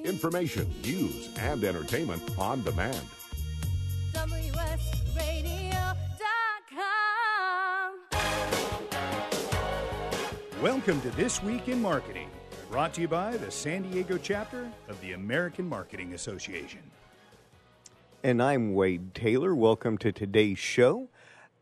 information, news, and entertainment on demand. WSRadio.com. Welcome to This Week in Marketing, brought to you by the San Diego chapter of the American Marketing Association. And I'm Wade Taylor. Welcome to today's show.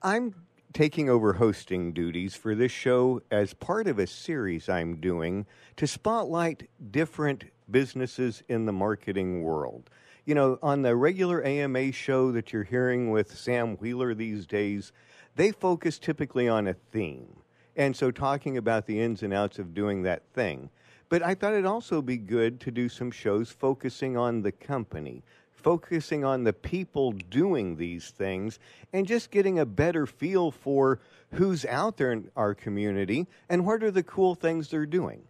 I'm taking over hosting duties for this show as part of a series I'm doing to spotlight different businesses in the marketing world. You know, on the regular AMA show that you're hearing with Sam Wheeler these days, they focus typically on a theme. And so talking about the ins and outs of doing that thing. But I thought it'd also be good to do some shows focusing on the company, focusing on the people doing these things, and just getting a better feel for who's out there in our community and what are the cool things they're doing.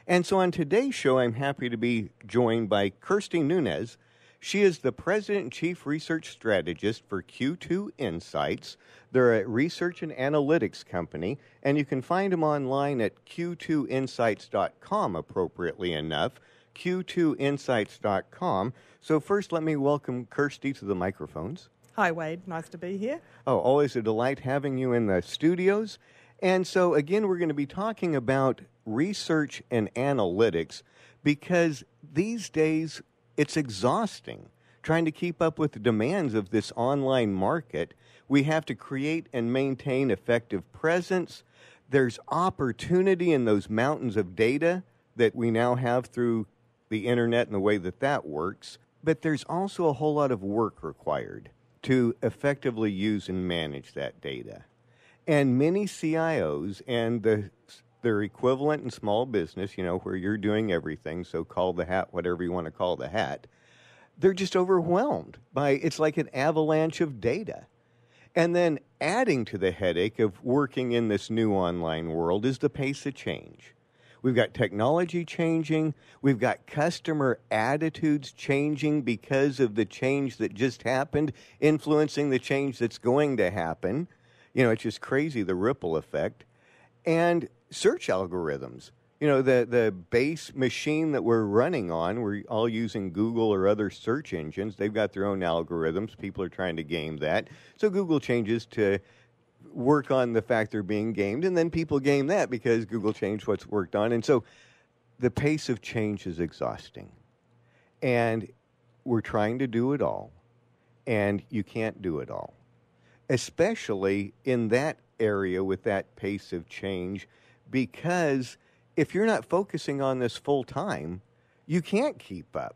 And so on today's show, I'm happy to be joined by Kirsty Nunez. She is the President and Chief Research Strategist for Q2 Insights. They're a research and analytics company, and you can find them online at q2insights.com, appropriately enough, q2insights.com. So first, let me welcome Kirsty to the microphones. Hi, Wade. Nice to be here. Oh, always a delight having you in the studios. And so, again, we're going to be talking about research and analytics because these days it's exhausting trying to keep up with the demands of this online market. We have to create and maintain effective presence. There's opportunity in those mountains of data that we now have through the internet and the way that that works. But there's also a whole lot of work required to effectively use and manage that data. And many CIOs and their equivalent in small business, you know, where you're doing everything, so call the hat whatever you want to call the hat, they're just overwhelmed by, it's like an avalanche of data. And then adding to the headache of working in this new online world is the pace of change. We've got technology changing. We've got customer attitudes changing because of the change that just happened, influencing the change that's going to happen. You know, it's just crazy, the ripple effect. And search algorithms. You know, the base machine that we're running on, we're all using Google or other search engines. They've got their own algorithms. People are trying to game that. So Google changes to work on the fact they're being gamed, and then people game that because Google changed what's worked on. And so the pace of change is exhausting. And we're trying to do it all, and you can't do it all, especially in that area with that pace of change, because if you're not focusing on this full time, you can't keep up.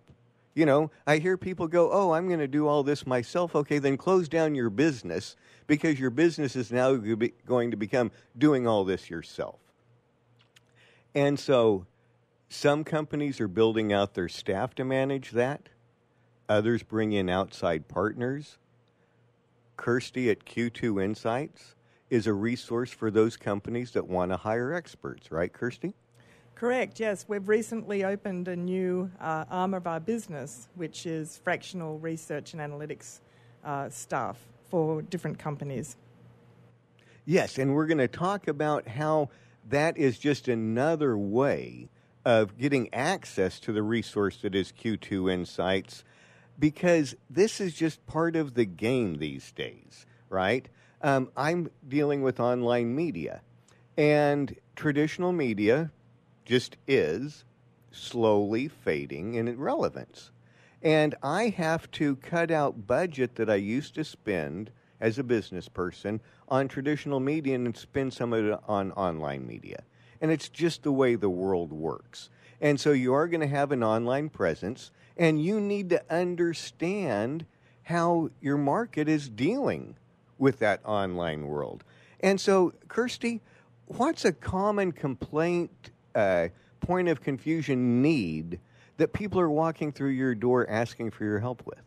You know, I hear people go, oh, I'm going to do all this myself. Okay, then close down your business because your business is now going to become doing all this yourself. And so some companies are building out their staff to manage that. Others bring in outside partners. Kirsty at Q2 Insights is a resource for those companies that want to hire experts, right, Kirsty? Correct, yes. We've recently opened a new arm of our business, which is fractional research and analytics staff for different companies. Yes, and we're going to talk about how that is just another way of getting access to the resource that is Q2 Insights, because this is just part of the game these days, right? I'm dealing with online media, and traditional media just is slowly fading in relevance. And I have to cut out budget that I used to spend as a business person on traditional media and spend some of it on online media. And it's just the way the world works. And so you are going to have an online presence, and you need to understand how your market is dealing with that online world. And so, Kirsty, what's a common complaint, point of confusion need that people are walking through your door asking for your help with?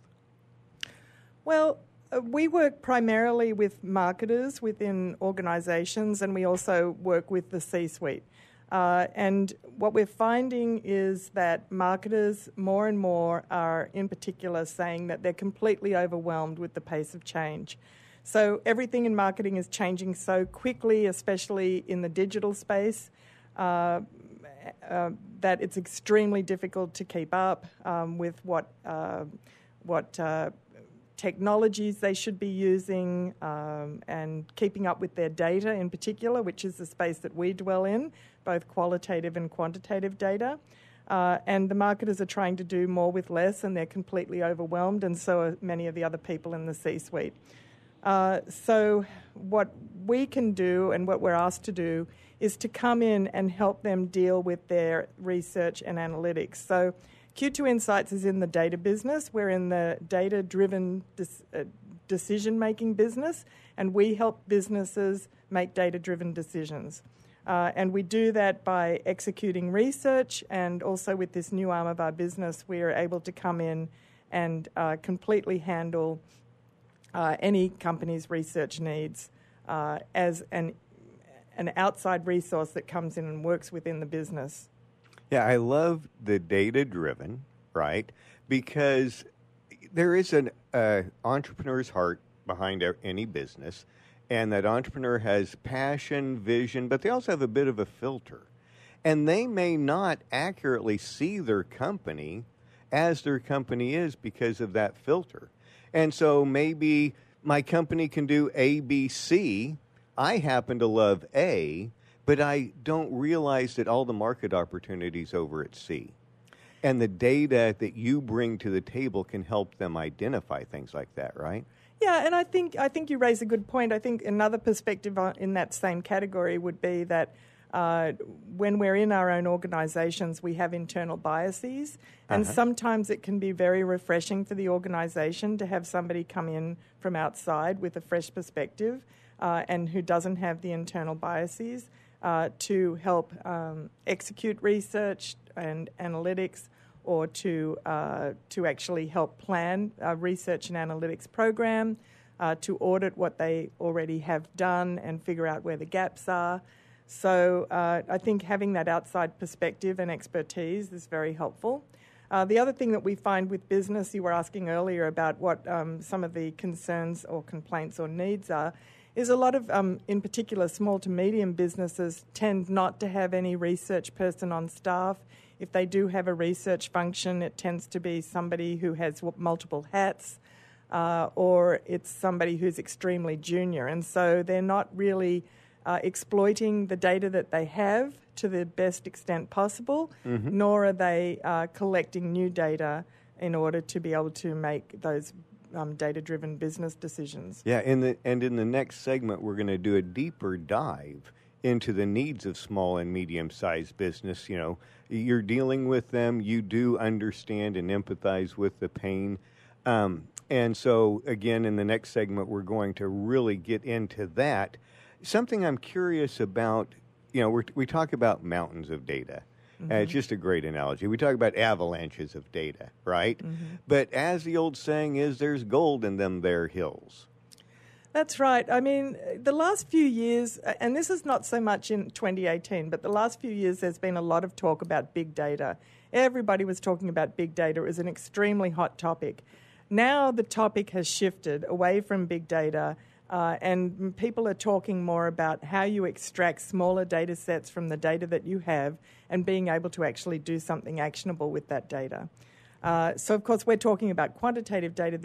Well, we work primarily with marketers within organizations, and we also work with the C-suite. And what we're finding is that marketers more and more are, in particular, saying that they're completely overwhelmed with the pace of change. So everything in marketing is changing so quickly, especially in the digital space. that it's extremely difficult to keep up with what technologies they should be using, and keeping up with their data in particular, which is the space that we dwell in, both qualitative and quantitative data. And the marketers are trying to do more with less, and they're completely overwhelmed, and so are many of the other people in the C-suite. So what we can do and what we're asked to do is to come in and help them deal with their research and analytics. So Q2 Insights is in the data business. We're in the data-driven decision-making business, and we help businesses make data-driven decisions. And we do that by executing research, and also with this new arm of our business, we are able to come in and completely handle any company's research needs as an outside resource that comes in and works within the business. Yeah, I love the data-driven, right? Because there is an entrepreneur's heart behind any business, and that entrepreneur has passion, vision, but they also have a bit of a filter. And they may not accurately see their company as their company is because of that filter. And so maybe my company can do A, B, C. I happen to love A, but I don't realize that all the market opportunities over at C. And the data that you bring to the table can help them identify things like that, right? Yeah, and I think you raise a good point. I think another perspective in that same category would be that when we're in our own organisations, we have internal biases, and sometimes it can be very refreshing for the organisation to have somebody come in from outside with a fresh perspective and who doesn't have the internal biases to help execute research and analytics, or to actually help plan a research and analytics program, to audit what they already have done and figure out where the gaps are. So I think having that outside perspective and expertise is very helpful. The other thing that we find with business, you were asking earlier about what some of the concerns or complaints or needs are, is a lot of, in particular, small to medium businesses tend not to have any research person on staff. If they do have a research function, it tends to be somebody who has multiple hats, or it's somebody who's extremely junior. And so they're not really exploiting the data that they have to the best extent possible, nor are they collecting new data in order to be able to make those data-driven business decisions. Yeah, in the next segment, we're going to do a deeper dive into the needs of small and medium-sized business. You know, you're dealing with them. You do understand and empathize with the pain. And so, again, in the next segment, we're going to really get into that. Something I'm curious about, you know, we talk about mountains of data. It's just a great analogy. We talk about avalanches of data, right? But as the old saying is, there's gold in them there hills. That's right. I mean, the last few years, and this is not so much in 2018, but the last few years there's been a lot of talk about big data. Everybody was talking about big data. It was an extremely hot topic. Now the topic has shifted away from big data, and people are talking more about how you extract smaller data sets from the data that you have and being able to actually do something actionable with that data. So, of course, we're talking about quantitative data.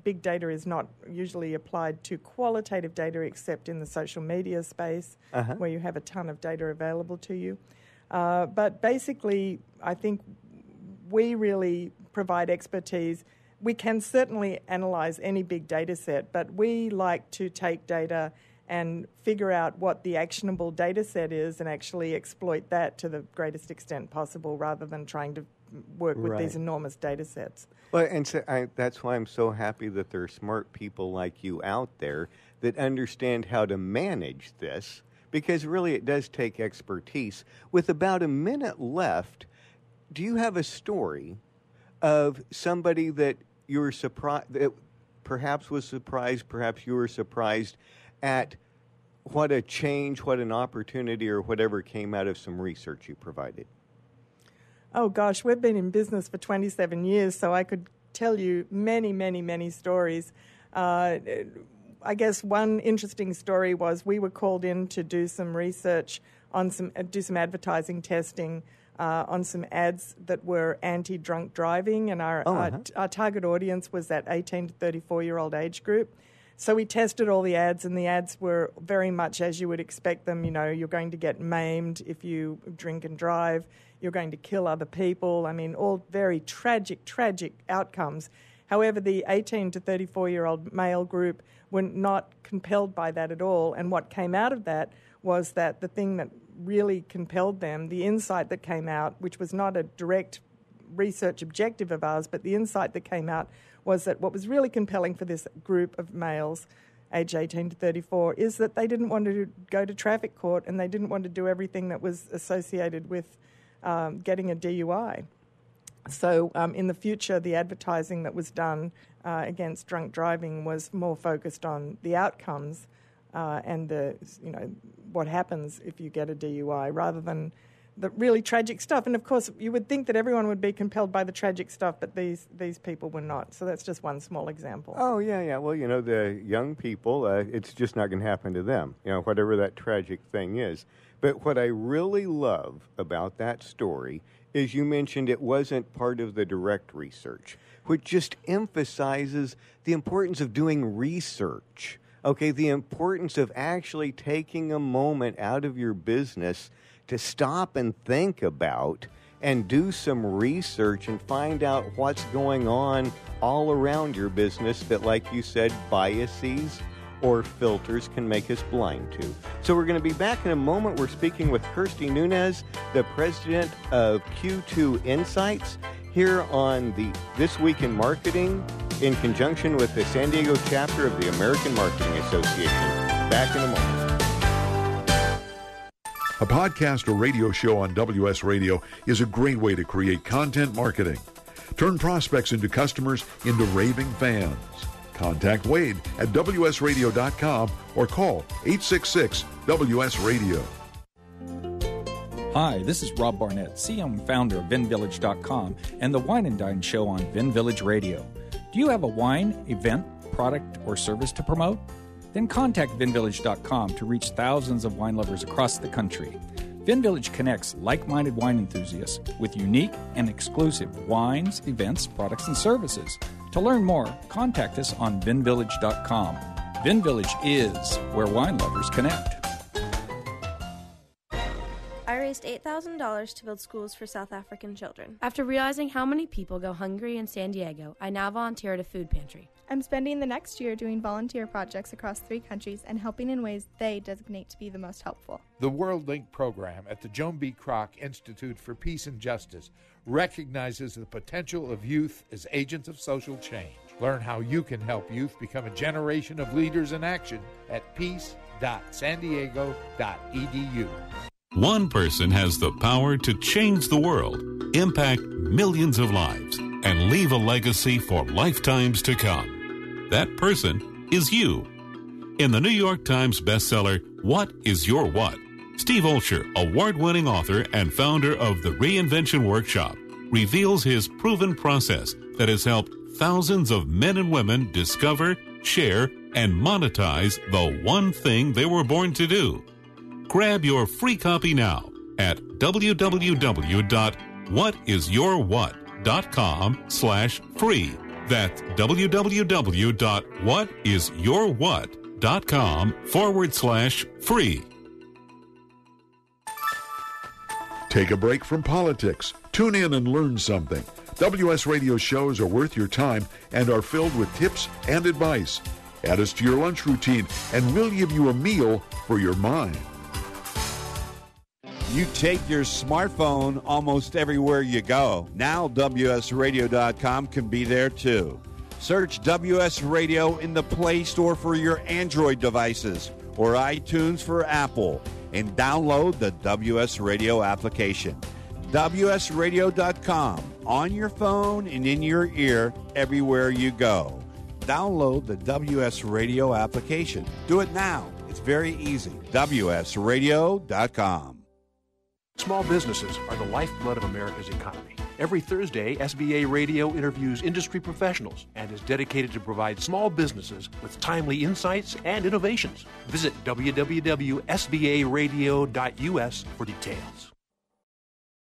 Big data is not usually applied to qualitative data except in the social media space where you have a ton of data available to you. But basically, I think we really provide expertise. We can certainly analyse any big data set, but we like to take data and figure out what the actionable data set is and actually exploit that to the greatest extent possible rather than trying to work with these enormous data sets. Well, and so that's why I'm so happy that there are smart people like you out there that understand how to manage this, because really it does take expertise. With about a minute left, do you have a story of somebody that you were surprised, that perhaps was surprised, perhaps you were surprised at what a change, what an opportunity, or whatever came out of some research you provided? Oh, gosh, we've been in business for 27 years, so I could tell you many, many, many stories. I guess one interesting story was we were called in to do some research do some advertising testing on some ads that were anti-drunk driving, and our target audience was that 18 to 34-year-old age group. So we tested all the ads, and the ads were very much as you would expect them. You know, you're going to get maimed if you drink and drive. You're going to kill other people. I mean, all very tragic outcomes. However, the 18 to 34-year-old male group were not compelled by that at all. And what came out of that was that the thing that really compelled them, the insight that came out, which was not a direct research objective of ours, but the insight that came out was that what was really compelling for this group of males, age 18 to 34, is that they didn't want to go to traffic court and they didn't want to do everything that was associated with getting a DUI. So in the future, the advertising that was done against drunk driving was more focused on the outcomes and what happens if you get a DUI, rather than the really tragic stuff. And of course, you would think that everyone would be compelled by the tragic stuff, but these people were not. So that's just one small example. Oh, yeah. Well, the young people, it's just not going to happen to them, whatever that tragic thing is. But what I really love about that story is you mentioned it wasn't part of the direct research, which just emphasizes the importance of doing research. Okay, the importance of actually taking a moment out of your business to stop and think about and do some research and find out what's going on all around your business that, like you said, biases or filters can make us blind to. So we're going to be back in a moment. We're speaking with Kirsty Nunez, the president of Q2 Insights, here on the This Week in Marketing in conjunction with the San Diego chapter of the American Marketing Association. Back in a moment. A podcast or radio show on WS Radio is a great way to create content marketing. Turn prospects into customers into raving fans. Contact Wade at WSRadio.com or call 866-WS-RADIO. Hi, this is Rob Barnett, CEO and founder of VinVillage.com and the Wine and Dine Show on VinVillage Radio. Do you have a wine, event, product, or service to promote? Then contact VinVillage.com to reach thousands of wine lovers across the country. VinVillage connects like-minded wine enthusiasts with unique and exclusive wines, events, products, and services. To learn more, contact us on VinVillage.com. VinVillage is where wine lovers connect. I raised $8,000 to build schools for South African children. After realizing how many people go hungry in San Diego, I now volunteer at a food pantry. I'm spending the next year doing volunteer projects across 3 countries and helping in ways they designate to be the most helpful. The WorldLink program at the Joan B. Kroc Institute for Peace and Justice recognizes the potential of youth as agents of social change. Learn how you can help youth become a generation of leaders in action at peace.sandiego.edu. One person has the power to change the world, impact millions of lives, and leave a legacy for lifetimes to come. That person is you. In the New York Times bestseller, What is Your What? Steve Olsher, award-winning author and founder of the Reinvention Workshop, reveals his proven process that has helped thousands of men and women discover, share, and monetize the one thing they were born to do. Grab your free copy now at www.whatisyourwhat.com/free. That's www.whatisyourwhat.com/free. Take a break from politics. Tune in and learn something. WS Radio shows are worth your time and are filled with tips and advice. Add us to your lunch routine, and we'll give you a meal for your mind. You take your smartphone almost everywhere you go. Now WSRadio.com can be there too. Search WS Radio in the Play Store for your Android devices or iTunes for Apple, and download the WS Radio application. WSRadio.com, on your phone and in your ear everywhere you go. Download the WS Radio application. Do it now. It's very easy. WSRadio.com. Small businesses are the lifeblood of America's economy. Every Thursday, SBA Radio interviews industry professionals and is dedicated to provide small businesses with timely insights and innovations. Visit www.sbaradio.us for details.